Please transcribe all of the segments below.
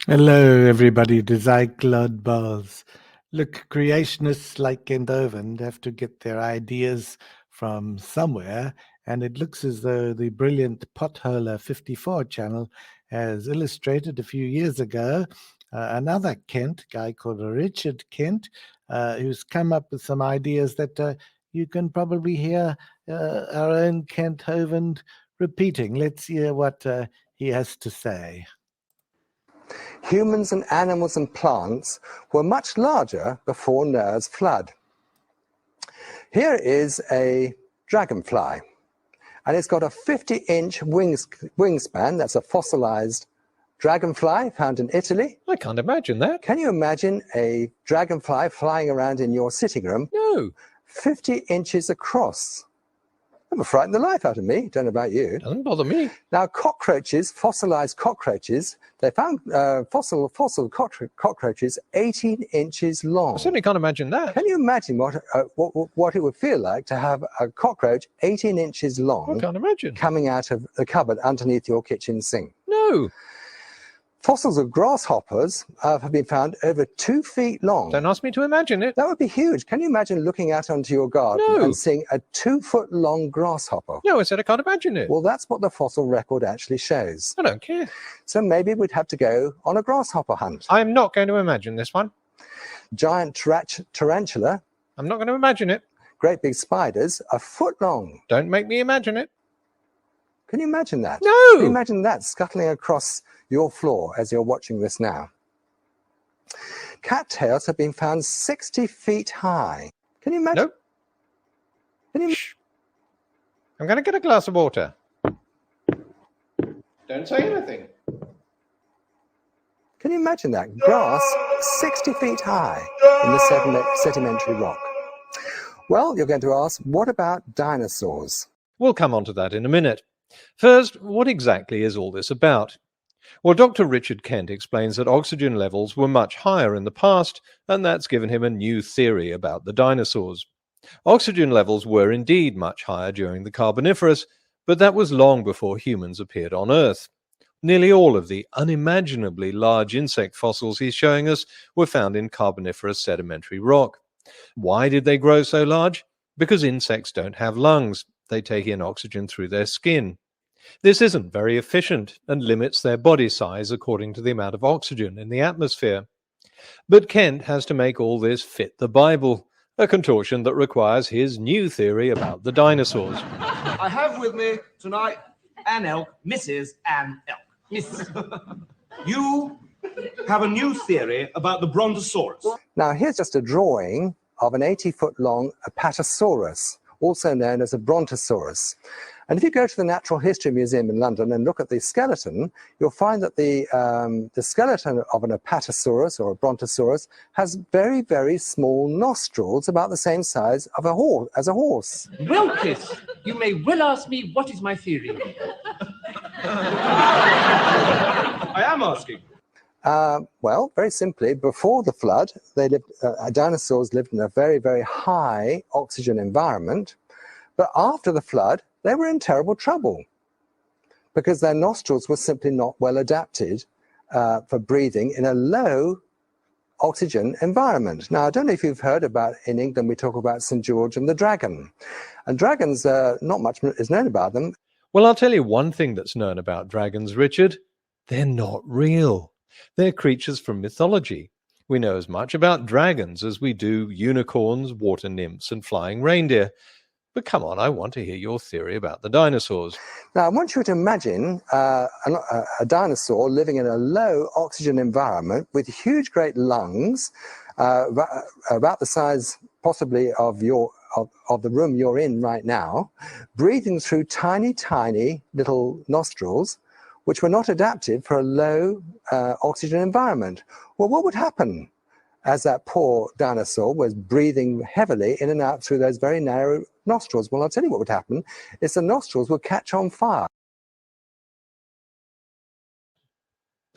Hello, everybody. Claude Bars. Look, creationists like Kent Hovind have to get their ideas from somewhere, and it looks as though the brilliant Potholer 54 channel has illustrated a few years ago another Kent, guy called Richard Kent, who's come up with some ideas that you can probably hear our own Kent Hovind repeating. Let's hear what he has to say. Humans and animals and plants were much larger before Noah's flood. Here is a dragonfly, and it's got a 50-inch wingspan. That's a fossilized dragonfly found in Italy. I can't imagine that. Can you imagine a dragonfly flying around in your sitting room? No. 50 inches across. That would frighten the life out of me. Don't know about you. Doesn't bother me. Now, cockroaches, fossilized cockroaches, they found fossil cockroaches 18 inches long. I certainly can't imagine that. Can you imagine what it would feel like to have a cockroach 18 inches long I can't imagine. coming out of the cupboard underneath your kitchen sink? No. Fossils of grasshoppers have been found over 2 feet long. Don't ask me to imagine it. That would be huge. Can you imagine looking out onto your garden and seeing a 2-foot-long grasshopper? No, I said I can't imagine it. Well, that's what the fossil record actually shows. I don't care. So maybe we'd have to go on a grasshopper hunt. I'm not going to imagine this one. Giant tarantula. I'm not going to imagine it. Great big spiders, a foot long. Don't make me imagine it. Can you imagine that? No. Can you imagine that scuttling across your floor as you're watching this now? Cattails have been found 60 feet high. Can you imagine? Nope. Can you... Shh. I'm going to get a glass of water. Don't say anything. Can you imagine that? Grass 60 feet high in the sedimentary rock. Well, you're going to ask, what about dinosaurs? We'll come on to that in a minute. First, what exactly is all this about? Well, Dr. Richard Kent explains that oxygen levels were much higher in the past, and that's given him a new theory about the dinosaurs. Oxygen levels were indeed much higher during the Carboniferous, but that was long before humans appeared on Earth. Nearly all of the unimaginably large insect fossils he's showing us were found in Carboniferous sedimentary rock. Why did they grow so large? Because insects don't have lungs. They take in oxygen through their skin. This isn't very efficient and limits their body size according to the amount of oxygen in the atmosphere. But Kent has to make all this fit the Bible, a contortion that requires his new theory about the dinosaurs. I have with me tonight Anne Elk, Mrs. Anne Elk. Mrs. You have a new theory about the Brontosaurus. Now, here's just a drawing of an 80-foot-long Apatosaurus, also known as a Brontosaurus. And if you go to the Natural History Museum in London and look at the skeleton, you'll find that the skeleton of an Apatosaurus or a Brontosaurus has very, very small nostrils, about the same size of as a horse. Well, Chris, you may well ask me what is my theory. I am asking. Well, very simply, before the flood, dinosaurs lived in a very, very high oxygen environment. But after the flood, they were in terrible trouble because their nostrils were simply not well adapted for breathing in a low oxygen environment. Now, I don't know if you've heard about, in England, we talk about St. George and the dragon. And dragons, not much is known about them. Well, I'll tell you one thing that's known about dragons, Richard. They're not real. They're creatures from mythology. We know as much about dragons as we do unicorns, water nymphs, and flying reindeer. But come on, I want to hear your theory about the dinosaurs. Now, I want you to imagine a dinosaur living in a low oxygen environment with huge, great lungs, about the size possibly of the room you're in right now, breathing through tiny, tiny little nostrils, which were not adapted for a low oxygen environment. Well, what would happen as that poor dinosaur was breathing heavily in and out through those very narrow nostrils? Well, I'll tell you what would happen is the nostrils would catch on fire.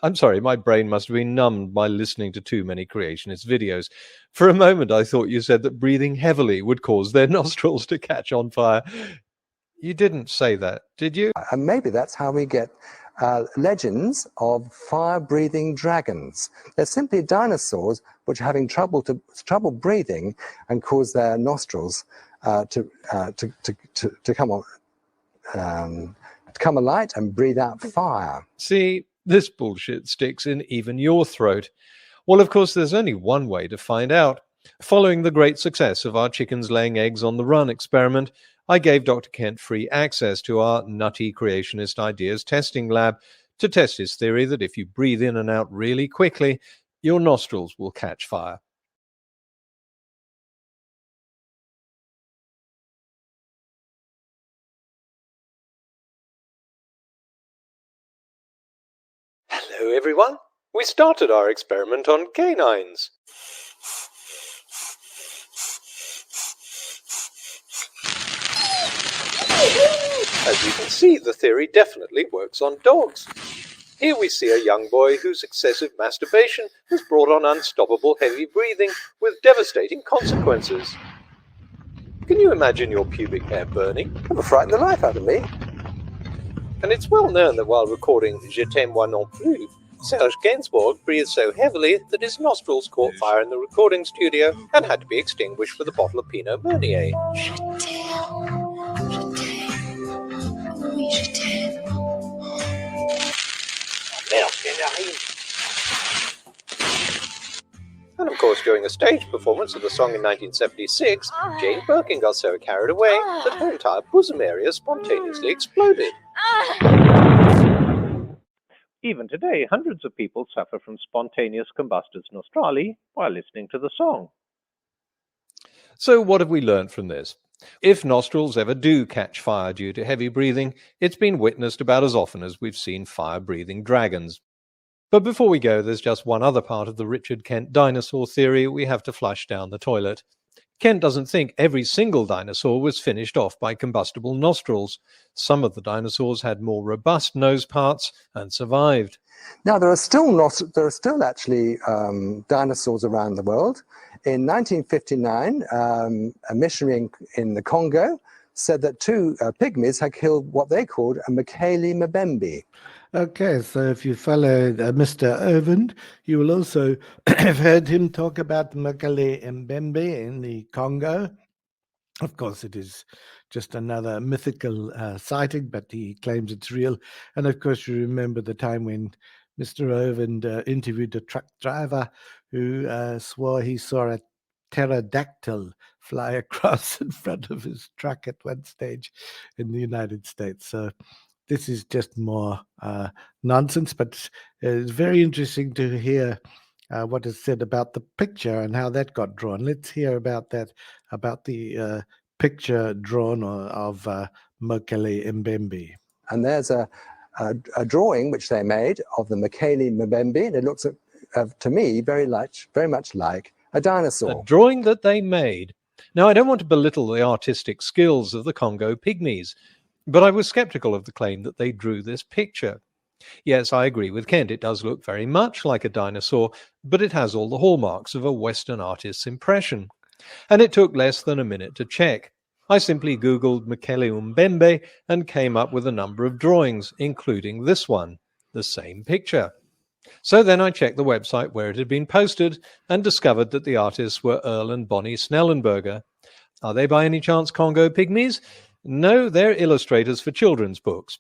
I'm sorry, my brain must have been numbed by listening to too many creationist videos. For a moment, I thought you said that breathing heavily would cause their nostrils to catch on fire. You didn't say that, did you? And maybe that's how we get legends of fire-breathing dragons. They're simply dinosaurs which are having trouble breathing and cause their nostrils to come alight and breathe out fire. See, this bullshit sticks in even your throat. Well, of course, there's only one way to find out. Following the great success of our chickens laying eggs on the run experiment, I gave Dr. Kent free access to our nutty creationist ideas testing lab to test his theory that if you breathe in and out really quickly, your nostrils will catch fire. Hello, everyone. We started our experiment on canines. As you can see, the theory definitely works on dogs. Here we see a young boy whose excessive masturbation has brought on unstoppable heavy breathing with devastating consequences. Can you imagine your pubic hair burning? That would frighten the life out of me. And it's well known that while recording Je t'aime moi non plus, Serge Gainsbourg breathed so heavily that his nostrils caught fire in the recording studio and had to be extinguished with a bottle of Pinot Meunier. And of course, during a stage performance of the song in 1976, Jane Birkin got so carried away that her entire bosom area spontaneously exploded. Even today, hundreds of people suffer from spontaneous combustus nostrali while listening to the song. So what have we learned from this? If nostrils ever do catch fire due to heavy breathing, it's been witnessed about as often as we've seen fire-breathing dragons. But before we go, there's just one other part of the Richard Kent dinosaur theory we have to flush down the toilet. Kent doesn't think every single dinosaur was finished off by combustible nostrils. Some of the dinosaurs had more robust nose parts and survived. Now, there are still actually dinosaurs around the world. In 1959, a missionary in the Congo said that two pygmies had killed what they called a Mokele Mbembe. Okay, so if you followed Mr. Hovind, you will also have heard him talk about the Mokele Mbembe in the Congo. Of course, it is just another mythical sighting, but he claims it's real. And of course, you remember the time when Mr. Hovind interviewed a truck driver who swore he saw a pterodactyl fly across in front of his truck at one stage in the United States. So this is just more nonsense, but it's very interesting to hear what is said about the picture and how that got drawn. Let's hear about that, about the picture drawn of Mokele Mbembe. And there's a drawing which they made of the Mokele Mbembe, and it looks to me very much like a dinosaur. A drawing that they made. Now, I don't want to belittle the artistic skills of the Congo pygmies, but I was skeptical of the claim that they drew this picture. Yes, I agree with Kent. It does look very much like a dinosaur, but it has all the hallmarks of a Western artist's impression. And it took less than a minute to check. I simply Googled Mokele Mbembe and came up with a number of drawings, including this one, the same picture. So then I checked the website where it had been posted and discovered that the artists were Earl and Bonnie Snellenberger. Are they by any chance Congo pygmies? No, they're illustrators for children's books.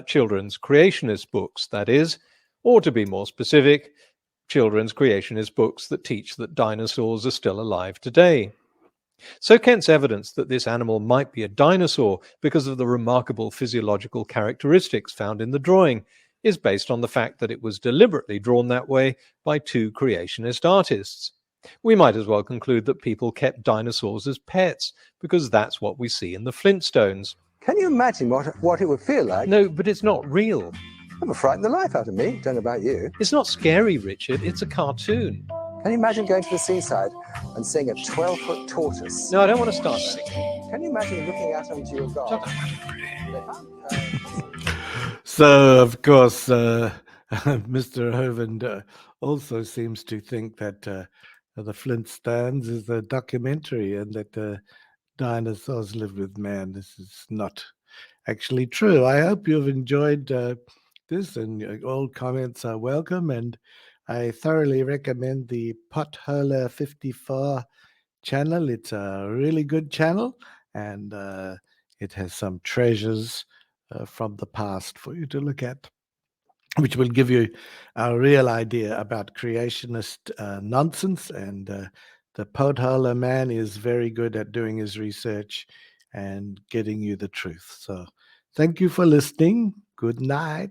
Children's creationist books, that is, or to be more specific, children's creationist books that teach that dinosaurs are still alive today. So Kent's evidence that this animal might be a dinosaur because of the remarkable physiological characteristics found in the drawing is based on the fact that it was deliberately drawn that way by two creationist artists. We might as well conclude that people kept dinosaurs as pets, because that's what we see in the Flintstones. Can you imagine what it would feel like? No, but it's not real. That would frighten the life out of me. Don't know about you. It's not scary, Richard. It's a cartoon. Can you imagine going to the seaside and seeing a 12-foot tortoise? No, I don't want to start that. Can you imagine looking out onto your garden? So, of course, Mr. Hovind also seems to think that the Flintstones is a documentary and that dinosaurs live with man. This is not actually true. I hope you've enjoyed this, and all comments are welcome. And I thoroughly recommend the Potholer 54 channel. It's a really good channel, and it has some treasures from the past for you to look at, which will give you a real idea about creationist nonsense. And the Potholer man is very good at doing his research and getting you the truth. So thank you for listening. Good night.